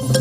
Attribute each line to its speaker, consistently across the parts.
Speaker 1: Iran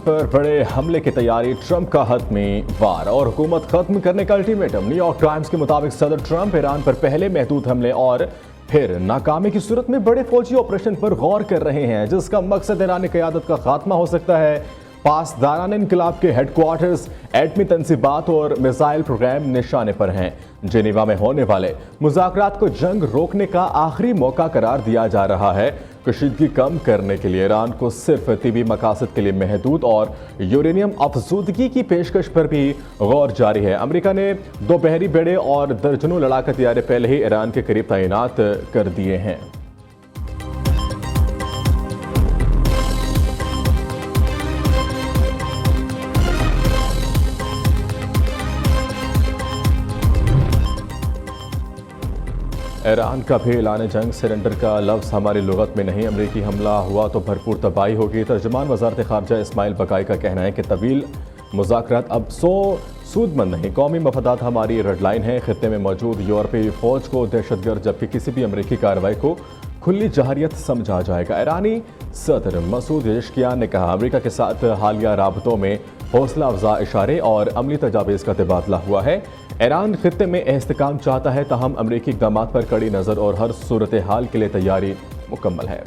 Speaker 1: पर बड़े हमले की तैयारी, ट्रंप का हतमी वार और हुकूमत खत्म करने का अल्टीमेटम। न्यूयॉर्क टाइम्स के मुताबिक सदर ट्रंप ईरान पर पहले महदूद हमले और फिर नाकामी की सूरत में बड़े फौजी ऑपरेशन पर गौर कर रहे हैं, जिसका मकसद ईरानी क़यादत का खात्मा हो सकता है। पासदारान इनकलाब के हेडक्वार्टर्स, एटमी तनसीबात और मिसाइल प्रोग्राम निशाने पर हैं। जेनेवा में होने वाले मुज़ाकरात को जंग रोकने का आखिरी मौका करार दिया जा रहा है। कशीदगी कम करने के लिए ईरान को सिर्फ तिबी मकासद के लिए महदूद और यूरेनियम अफजूदगी की पेशकश पर भी गौर जारी है। अमेरिका ने 2 बहरी बेड़े और दर्जनों लड़ाका तैयारे पहले ही ईरान के करीब तैनात कर दिए हैं। ईरान का भी ऐलान जंग, सरेंडर का लफ्ज़ हमारी लुगत में नहीं। अमरीकी हमला हुआ तो भरपूर तबाही होगी। तर्जुमान वज़ारत ख़ारजा इस्माइल बकाई का कहना है कि तवील मुज़ाकरात अब सूदमंद नहीं। कौमी मफादात हमारी रेड लाइन है। खित्ते में मौजूद यूरोपीय फ़ौज को दहशतगर्द, जबकि किसी भी अमरीकी कार्रवाई को खुली जहरियत समझा जाएगा। ईरानी सदर मसूद पेज़ेश्कियान ने कहा, अमरीका के साथ हालिया राबतों में हौसला अफजा इशारे और अमली तजावीज़ का तबादला हुआ है। ईरान खित्ते में इस्तेकाम चाहता है, ताहम अमरीकी इक़दाम पर कड़ी नज़र और हर सूरत हाल के लिए तैयारी मुकम्मल है।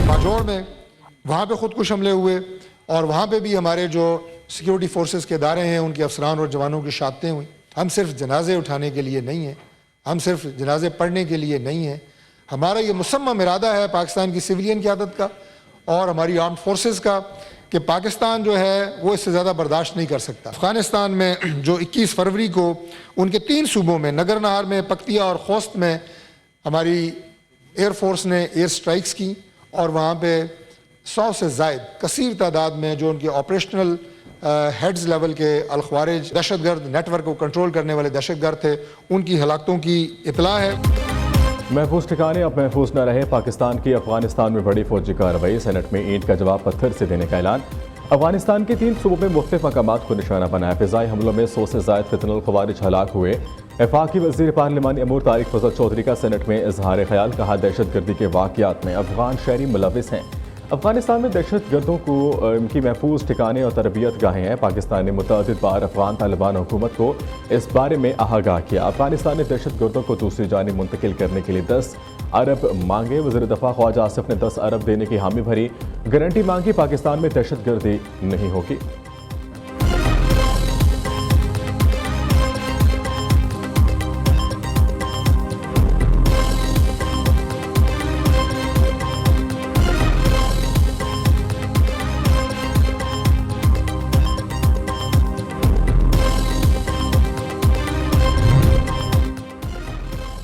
Speaker 2: माजोर में वहाँ पे खुदकुश हमले हुए और वहाँ पे भी हमारे जो सिक्योरिटी फोर्सेस के इदारे हैं उनके अफसरान और जवानों की शहादतें हुई। हम सिर्फ जनाजे उठाने के लिए नहीं हैं, हम सिर्फ जनाजे पढ़ने के लिए नहीं हैं। हमारा ये मुसम्मम इरादा है पाकिस्तान की सिविलियन क़यादत का और हमारी आर्म्ड फोर्सेस का कि पाकिस्तान जो है वो इससे ज़्यादा बर्दाश्त नहीं कर सकता। अफ़गानिस्तान में जो 21 फरवरी को उनके 3 सूबों में नगरनहार में, पक्तिया और खोस्त में हमारी एयरफोर्स ने एयर स्ट्राइक्स की और वहाँ पे 100 से ज़ायद कसीर तादाद में जो उनके ऑपरेशनल हेड्स लेवल के अलख्वारिज दहशतगर्द नेटवर्क को कंट्रोल करने वाले दहशतगर्द थे, उनकी हलाकतों की इतला है।
Speaker 1: महफूज ठिकाने अब महफूज न रहे। पाकिस्तान की अफगानिस्तान में बड़ी फौजी कार्रवाई, सेनेट में ईंट का जवाब पत्थर से देने का ऐलान। अफगानिस्तान के 3 सूबों में मुख्तलिफ मकामात को निशाना बनाया। फ़िज़ाई हमलों में 100 से ज़ायद फितनुल ख़वारिज हलाक हुए। वफाकी वज़ीर पार्लिमानी अमूर तारिक फजल चौधरी का सेनेट में इजहार ख्याल, कहा दहशतगर्दी के वाक़यात में अफगान शहरी मुलविस हैं। अफगानिस्तान में दहशतगर्दों को इनकी महफूज ठिकाने और तरबियत गाहें हैं। पाकिस्तान ने मुतअद्दिद बार अफगान तालिबान हुकूमत को इस बारे में आगाह किया। अफगानिस्तान ने दहशतगर्दों को दूसरी जानिब मुंतकिल करने के लिए 10 अरब मांगे। वज़ीर दफ़ा ख्वाजा आसिफ ने 10 अरब देने की हामी भरी, गारंटी मांगी पाकिस्तान में दहशतगर्दी नहीं होगी।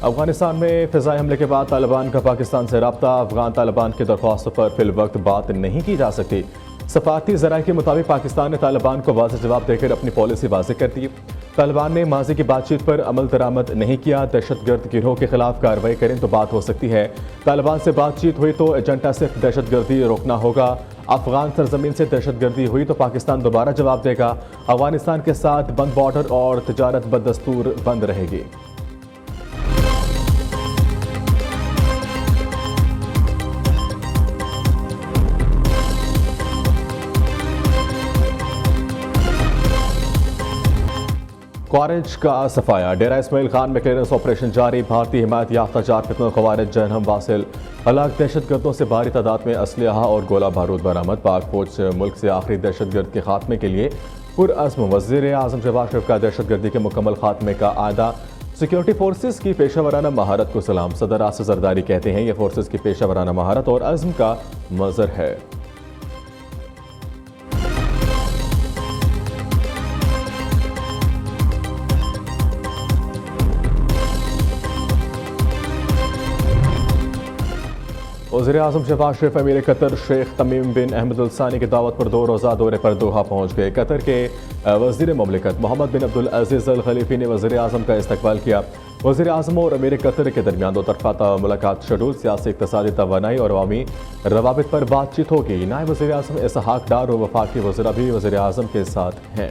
Speaker 1: अफगानिस्तान में फ़िज़ाई हमले के बाद तालिबान का पाकिस्तान से रब्ता। अफगान तालिबान की दरख्वास्तों पर फिल वक्त बात नहीं की जा सकती। सफारती ज़राए के मुताबिक पाकिस्तान ने तालिबान को वाज़ेह जवाब देकर अपनी पॉलिसी वाज़ेह कर दी। तालिबान ने माजी की बातचीत पर अमल दरामद नहीं किया। दहशतगर्द गिरोह के खिलाफ कार्रवाई करें तो बात हो सकती है। तालिबान से बातचीत हुई तो एजेंडा सिर्फ दहशतगर्दी रोकना होगा। अफगान सरजमीन से दहशतगर्दी हुई तो पाकिस्तान दोबारा जवाब देगा। अफगानिस्तान के साथ बंद बॉर्डर और तजारत बदस्तूर बंद रहेगी। ख्वारिज का सफाया, डेरा इस्माइल खान में क्लियरेंस ऑपरेशन जारी। भारतीय हिमायत याफ्ता 4 फितनुल ख़वारिज जहन्नम वासिल। हलाक दहशतगर्दों से भारी तादाद में असलहा और गोला बारूद बरामद। पाक फौज से मुल्क से आखिरी दहशतगर्द के खात्मे के लिए पुरअज़्म। वज़ीर आज़म शहबाज शरीफ का दहशतगर्दी के मुकम्मल खात्मे का आदा। सिक्योरिटी फोर्सेस की पेशा महारत को सलाम। सदर आसिफ जरदारी कहते हैं, यह फोर्सेस की पेशा महारत और अज़्म का मज़र है। वज़ीर-ए-आज़म शहबाज शरीफ अमीर कतर शेख तमीम बिन अहमद अल सानी की दावत पर 2 रोज़ा दौरे पर दोहा पहुँच गए। कतर के वज़ीर ममलिकत मोहम्मद बिन अब्दुल अज़ीज़ अल खलीफ़ी ने वज़ीर-ए-आज़म का इस्तकबाल किया। वज़ीर-ए-आज़म और अमीर कतर के दरमियान 2 तरफ़ा मुलाकात शेड्यूल, सियासी इक़्तिसादी तवानाई और अवामी रवाबित पर बातचीत होगी। नायब वज़ीर-ए-आज़म इसहाक़ डार और वफ़ाक़ी वज़ीरा भी वज़ीर-ए-आज़म के साथ हैं।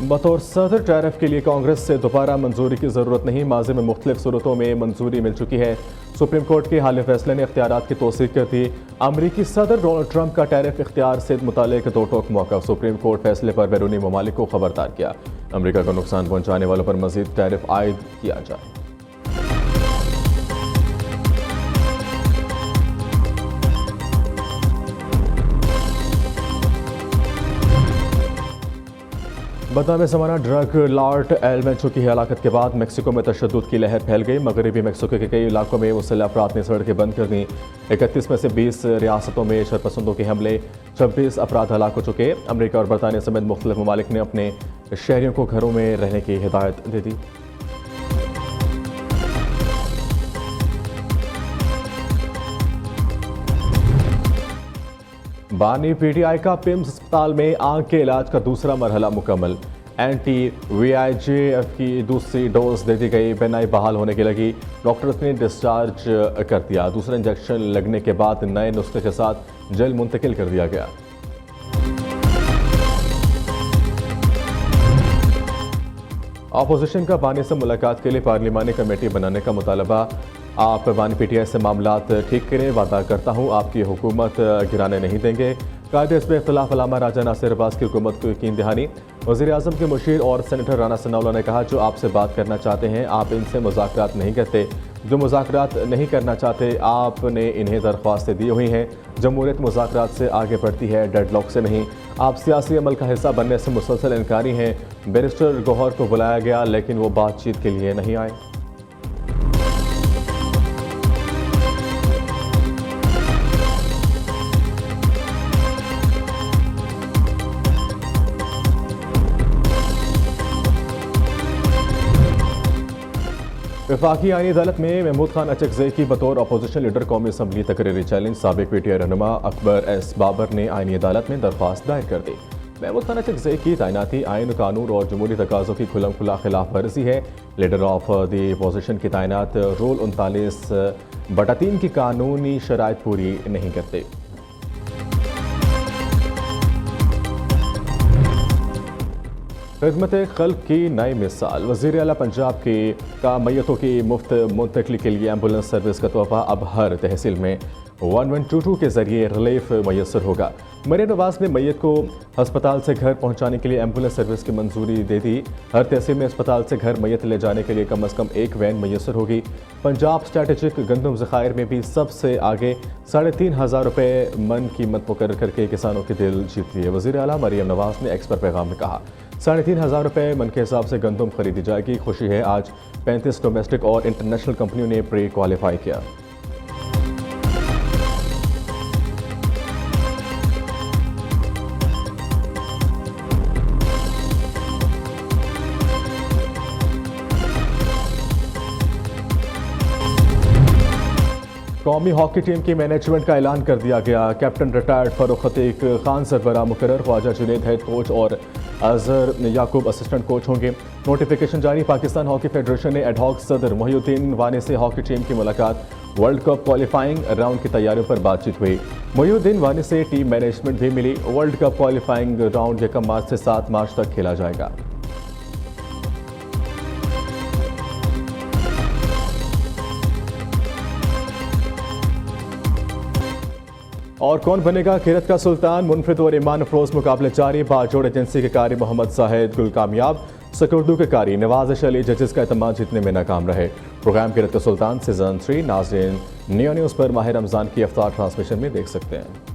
Speaker 1: बतौर सदर टैरिफ के लिए कांग्रेस से दोबारा मंजूरी की ज़रूरत नहीं। माज़ी में मुख्तलिफ सूरतों में मंजूरी मिल चुकी है। सुप्रीम कोर्ट के हालिया फैसले ने इख्तियारात की तोसीक कर दी। अमरीकी सदर डोनाल्ड ट्रंप का टैरिफ इख्तियार से मुतालिक 2 टोक मौक़िफ़। सुप्रीम कोर्ट फैसले पर बैरूनी ममालिक को खबरदार किया। अमरीका को नुकसान पहुँचाने वालों पर मज़ीद टैरिफ आयद किया जाए। बदनाम ज़माना ड्रग लॉर्ड एल मेंचो की हलाकत के बाद मेक्सिको में तशद्दुद की लहर फैल गई। मगरबी मेक्सिको के कई इलाकों में मुसल्लह अफराद ने सड़कें बंद कर दी। 31 में से 20 रियासतों में शरपसंदों के हमले, 26 अफराद हलाक हो चुके। अमरीका और बरतानिया समेत मुख्तलिफ ममालिक ने अपने शहरियों को घरों में रहने की हिदायत दे दी। बानी पीटीआई का पिम्स अस्पताल में आंख के इलाज का दूसरा मरहला मुकम्मल। anti-VIGF की दूसरी डोज दे दी गई। बेनाई बहाल होने की लगी। डॉक्टर्स ने डिस्चार्ज कर दिया। दूसरा इंजेक्शन लगने के बाद नए नुस्खे के साथ जेल मुंतकिल कर दिया गया। अपोजिशन का बानी से मुलाकात के लिए पार्लिमानी कमेटी बनाने का मुतालबा। आप बानी पीटीआई से मामलात ठीक करें, वादा करता हूँ आपकी हुकूमत गिराने नहीं देंगे। कायदे इस पर इख्तिलाफ अलामा राजा नासिर अब्बास की हुकूमत को यकीन दहानी। वज़ीर-ए-आज़म के मुशीर और सेनेटर राना सनाउल्लाह ने कहा, जो आपसे बात करना चाहते हैं आप इनसे मुज़ाकरात नहीं करते, जो मुज़ाकरात नहीं करना चाहते आपने इन्हें दरख्वास्तें दी हुई हैं। जमहूरियत मुज़ाकरात से आगे बढ़ती है, डेडलॉक से नहीं। आप सियासी अमल का हिस्सा बनने से मुसलसल इनकारी हैं। बैरिस्टर गौहर को बुलाया गया लेकिन वो बातचीत के लिए नहीं आए। वफाकी आईनी अदालत में महमूद खान अचकज़ई की बतौर अपोजिशन लीडर कौमी असम्बली तकरीरी चैलेंज। साबिक पीटीआई रहनुमा अकबर एस बाबर ने आईनी अदालत में दरख्वास्त दायर कर दी। महमूद खान अचकज़ई की तैनाती आईन कानून और जमहूरी तकाज़ों की खुला खुला खिलाफ वर्जी है। लीडर ऑफ दी अपोजिशन की तैनात रूल 39/3 की कानूनी शराइत पूरी नहीं करते। खिदमत खल्क की नई मिसाल। वज़ीर आला पंजाब का मैयतों की मुफ्त मुंतकली के लिए एम्बुलेंस सर्विस का तोहफा अब हर तहसील में 1122 के जरिए रिलीफ मैसर होगा। मरीम नवाज ने मैयत को अस्पताल से घर पहुंचाने के लिए एम्बुलेंस सर्विस की मंजूरी दे दी। हर तहसील में अस्पताल से घर मैयत ले जाने के लिए कम अज़ कम एक वैन मैसर होगी। पंजाब स्ट्रेटेजिक गंदम ज़खायर में भी सबसे आगे 3,500 रुपये मन कीमत मुकर्रर करके किसानों के दिल जीत लिए। वज़ीर आला मरीम नवाज ने एक्स पर पैगाम में कहा, 3,500 रुपये मन के हिसाब से गंदम खरीदी जाएगी। खुशी है आज 35 डोमेस्टिक और इंटरनेशनल कंपनियों ने प्री क्वालिफाई किया। कौमी हॉकी टीम की मैनेजमेंट का ऐलान कर दिया गया। कैप्टन रिटायर्ड फरूख अतीक खान सरबराह मुकर्रर, ख्वाजा जुनैद हेड कोच और अजहर याकूब असिस्टेंट कोच होंगे। नोटिफिकेशन जारी। पाकिस्तान हॉकी फेडरेशन ने एडहॉक सदर मोहिउद्दीन वानी से हॉकी टीम की मुलाकात। वर्ल्ड कप क्वालिफाइंग राउंड की तैयारियों पर बातचीत हुई। मोहिउद्दीन वानी से टीम मैनेजमेंट भी मिली। वर्ल्ड कप क्वालिफाइंग राउंड 1 मार्च से 7 मार्च तक खेला जाएगा। और कौन बनेगा खैरत का सुल्तान? मुनफरिद और ईमान अफरोज मुकाबले जारी। बाजोड़ एजेंसी के कारी मोहम्मद साहिद गुल कामयाब। सकर्दू के कारी नवाज अली जजेस का एतमाद जीतने में नाकाम रहे। प्रोग्राम खैरत का सुल्तान सीजन 3 नाज़रीन नियो न्यूज़ पर माह रमज़ान की इफ्तार ट्रांसमिशन में देख सकते हैं।